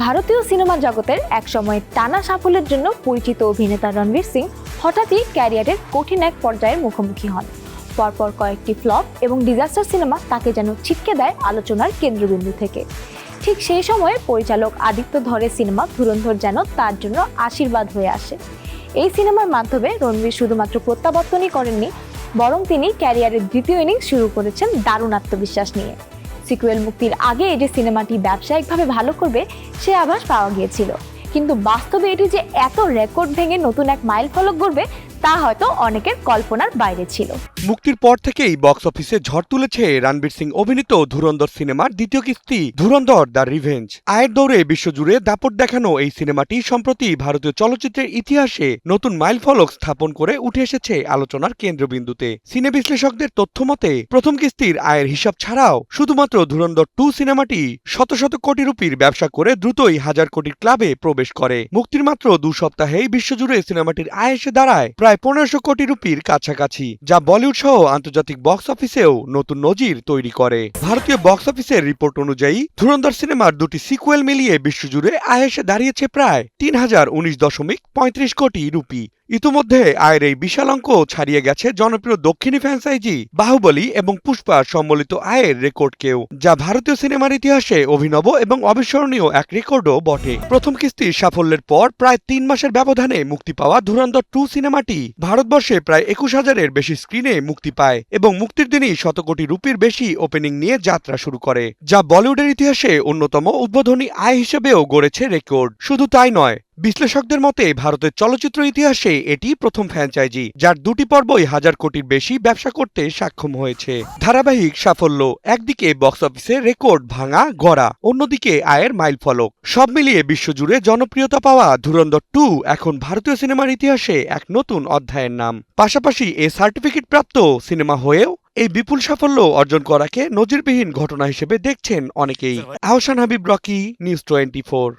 ভারতীয় সিনেমা জগতের একসময় টানা সাফল্যের জন্য পরিচিত অভিনেতা রণবীর সিং হঠাৎই ক্যারিয়ারের কঠিন এক পর্যায়ের মুখোমুখি হন। পরপর কয়েকটি ফ্লপ এবং ডিজাস্টার সিনেমা তাকে যেন ছিটকে দেয় আলোচনার কেন্দ্রবিন্দু থেকে। ঠিক সেই সময়ে পরিচালক আদিত্য ধরের সিনেমা ধুরন্ধর যেন তার জন্য আশীর্বাদ হয়ে আসে। এই সিনেমার মাধ্যমে রণবীর শুধুমাত্র প্রত্যাবর্তনই করেননি, বরং তিনি ক্যারিয়ারের দ্বিতীয় ইনিংস শুরু করেছেন দারুণ আত্মবিশ্বাস নিয়ে। সিকুয়েল মুক্তির আগে এই যে সিনেমাটি ব্যবসায়িকভাবে ভালো করবে সে আভাস পাওয়া গিয়েছিল, কিন্তু বাস্তবে এটি যে এত রেকর্ড ভেঙে নতুন এক মাইল ফলক গড়বে তা হয়তো অনেকের কল্পনার বাইরে ছিল। মুক্তির পর থেকেই বক্স অফিসে ঝড় তুলেছে রণবীর সিং অভিনীত ধুরন্ধর সিনেমার দ্বিতীয় কিস্তি ধুরন্ধর দ্য রিভেঞ্জ। আয়ের দৌড়ে বিশ্বজুড়ে দাপট দেখানো এই সিনেমাটি সম্প্রতি ভারতীয় চলচ্চিত্রের ইতিহাসে নতুন মাইল ফলক স্থাপন করে উঠে এসেছে আলোচনার কেন্দ্রবিন্দুতে। সিনে বিশ্লেষকদের তথ্য মতে প্রথম কিস্তির আয়ের হিসাব ছাড়াও শুধুমাত্র ধুরন্ধর 2 সিনেমাটি শত শত কোটি রুপির ব্যবসা করে দ্রুতই হাজার কোটির ক্লাবে প্রবেশ করে। মুক্তির মাত্র 2 সপ্তাহেই বিশ্বজুড়ে সিনেমাটির আয় এসে দাঁড়ায় প্রায় 1500 কোটি রুপির কাছাকাছি, যা বলিউড সহ আন্তর্জাতিক বক্স অফিসেও নতুন নজির তৈরি করে। ভারতীয় বক্স অফিসের রিপোর্ট অনুযায়ী ধুরন্ধর সিনেমার দুটি সিকুয়েল মিলিয়ে বিশ্বজুড়ে আয় এসে দাঁড়িয়েছে প্রায় 3019.35 কোটি রুপি। ইতিমধ্যে আয়ের এই বিশাল অঙ্ক ছাড়িয়ে গেছে জনপ্রিয় দক্ষিণী ফ্র্যাঞ্চাইজি বাহুবলী এবং পুষ্পার সম্মিলিত আয়ের রেকর্ডকেও, যা ভারতীয় সিনেমার ইতিহাসে অভিনব এবং অবিস্মরণীয় এক রেকর্ডও বটে। প্রথম কিস্তির সাফল্যের পর প্রায় 3 মাসের ব্যবধানে মুক্তি পাওয়া ধুরন্ধর 2 সিনেমাটি ভারতবর্ষে প্রায় 21,000-এর বেশি স্ক্রিনে মুক্তি পায় এবং মুক্তির দিনই শত কোটি রুপির বেশি ওপেনিং নিয়ে যাত্রা শুরু করে, যা বলিউডের ইতিহাসে অন্যতম উদ্বোধনী আয় হিসেবেও গড়েছে রেকর্ড। শুধু তাই নয়, বিশ্লেষকদের মতে ভারতের চলচ্চিত্র ইতিহাসে এটি প্রথম ফ্র্যাঞ্চাইজি যার 2টি পর্বই 1000 কোটির বেশি ব্যবসা করতে সক্ষম হয়েছে। ধারাবাহিক সাফল্য, একদিকে বক্স অফিসে রেকর্ড ভাঙা গড়া, অন্যদিকে আয়ের মাইলফলক, সব মিলিয়ে বিশ্বজুড়ে জনপ্রিয়তা পাওয়া ধুরন্ধর 2 এখন ভারতীয় সিনেমার ইতিহাসে এক নতুন অধ্যায়ের নাম। পাশাপাশি এ সার্টিফিকেট প্রাপ্ত সিনেমা হয়েও এই বিপুল সাফল্য অর্জন করাকে নজিরবিহীন ঘটনা হিসেবে দেখছেন অনেকেই। Ahsan Habib, Rocky, news 24।